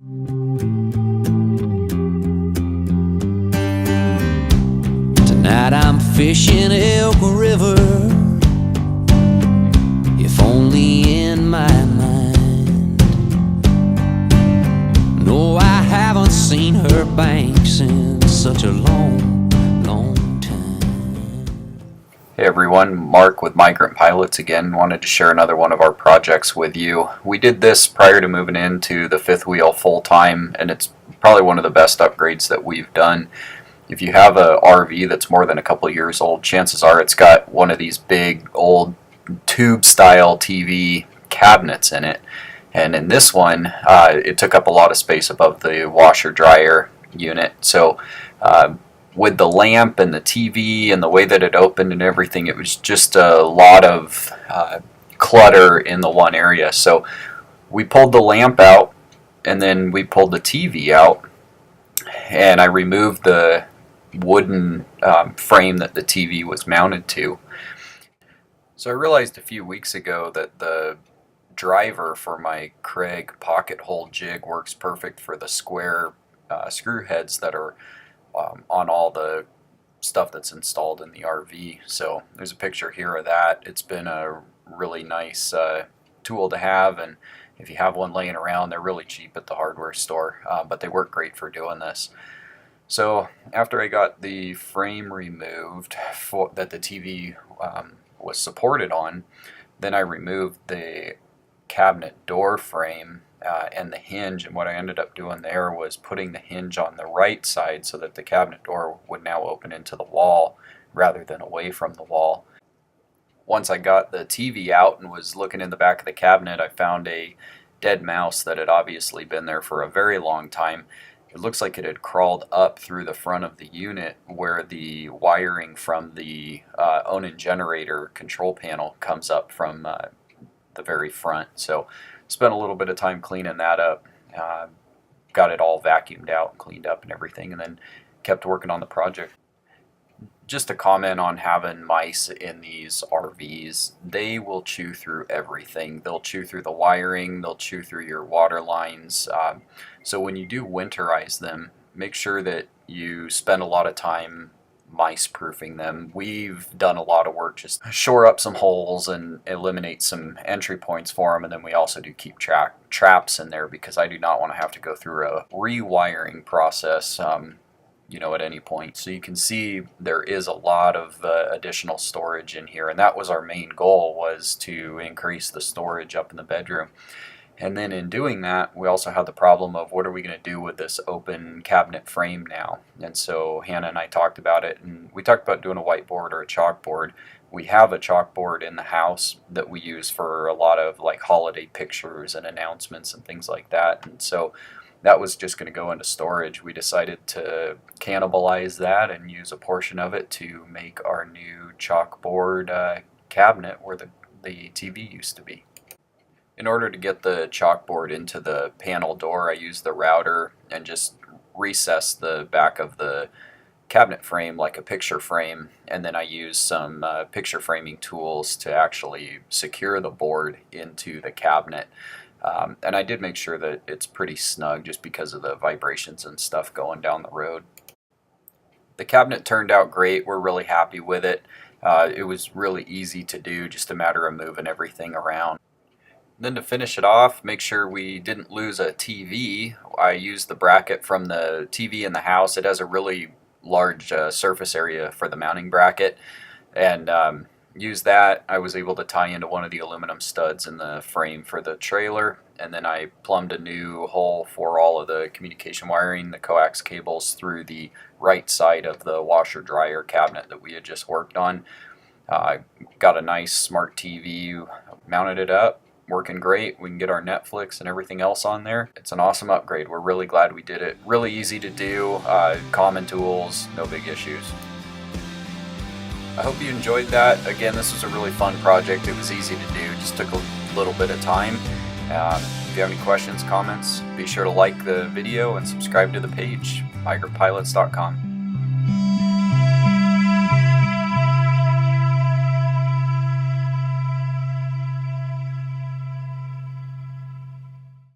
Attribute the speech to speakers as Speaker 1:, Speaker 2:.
Speaker 1: Tonight I'm fishing Elk River, if only in my mind. No, I haven't seen her banks in such a long time.
Speaker 2: Hey everyone, Mark with Migrant Pilots again. Wanted to share another one of our projects with you. We did this prior to moving into the fifth wheel full-time, and it's probably one of the best upgrades that we've done. If you have a RV that's more than a couple years old, chances are it's got one of these big old tube-style TV cabinets in it. And in this one, it took up a lot of space above the washer-dryer unit. So with the lamp and the TV and the way that it opened and everything, it was just a lot of clutter in the one area. So we pulled the lamp out, and then we pulled the TV out, and I removed the wooden frame that the TV was mounted to. So I realized a few weeks ago that the driver for my Kreg pocket hole jig works perfect for the square screw heads that are on all the stuff that's installed in the RV. So there's a picture here of that. It's been a really nice tool to have, and if you have one laying around, they're really cheap at the hardware store, but they work great for doing this. So after I got the frame removed that the TV was supported on, then I removed the cabinet door frame and the hinge, and what I ended up doing there was putting the hinge on the right side so that the cabinet door would now open into the wall rather than away from the wall. Once I got the TV out and was looking in the back of the cabinet, I found a dead mouse that had obviously been there for a very long time. It looks like it had crawled up through the front of the unit where the wiring from the Onan generator control panel comes up from the very front. So spent a little bit of time cleaning that up, got it all vacuumed out and cleaned up and everything, and then kept working on the project. Just a comment on having mice in these RVs: they will chew through everything. They'll chew through the wiring, they'll chew through your water lines. So when you do winterize them, make sure that you spend a lot of time mice proofing them. We've done a lot of work just shore up some holes and eliminate some entry points for them, and then we also do keep traps in there because I do not want to have to go through a rewiring process at any point. So you can see there is a lot of additional storage in here, and that was our main goal, was to increase the storage up in the bedroom. And then in doing that, we also had the problem of what are we going to do with this open cabinet frame now. And so Hannah and I talked about it, and we talked about doing a whiteboard or a chalkboard. We have a chalkboard in the house that we use for a lot of like holiday pictures and announcements and things like that. And so that was just going to go into storage. We decided to cannibalize that and use a portion of it to make our new chalkboard cabinet where the TV used to be. In order to get the chalkboard into the panel door, I used the router and just recessed the back of the cabinet frame like a picture frame, and then I used some picture framing tools to actually secure the board into the cabinet. And I did make sure that it's pretty snug just because of the vibrations and stuff going down the road. The cabinet turned out great. We're really happy with it. It was really easy to do, just a matter of moving everything around. Then to finish it off, make sure we didn't lose a TV. I used the bracket from the TV in the house. It has a really large surface area for the mounting bracket, and used that. I was able to tie into one of the aluminum studs in the frame for the trailer, and then I plumbed a new hole for all of the communication wiring, the coax cables, through the right side of the washer dryer cabinet that we had just worked on. Got a nice smart TV, mounted it up, working great. We can get our Netflix and everything else on there. It's an awesome upgrade. We're really glad we did it. Really easy to do, common tools, no big issues. I hope you enjoyed that. Again, this was a really fun project. It was easy to do, just took a little bit of time. If you have any questions, comments, be sure to like the video and subscribe to the page, migrantpilots.com.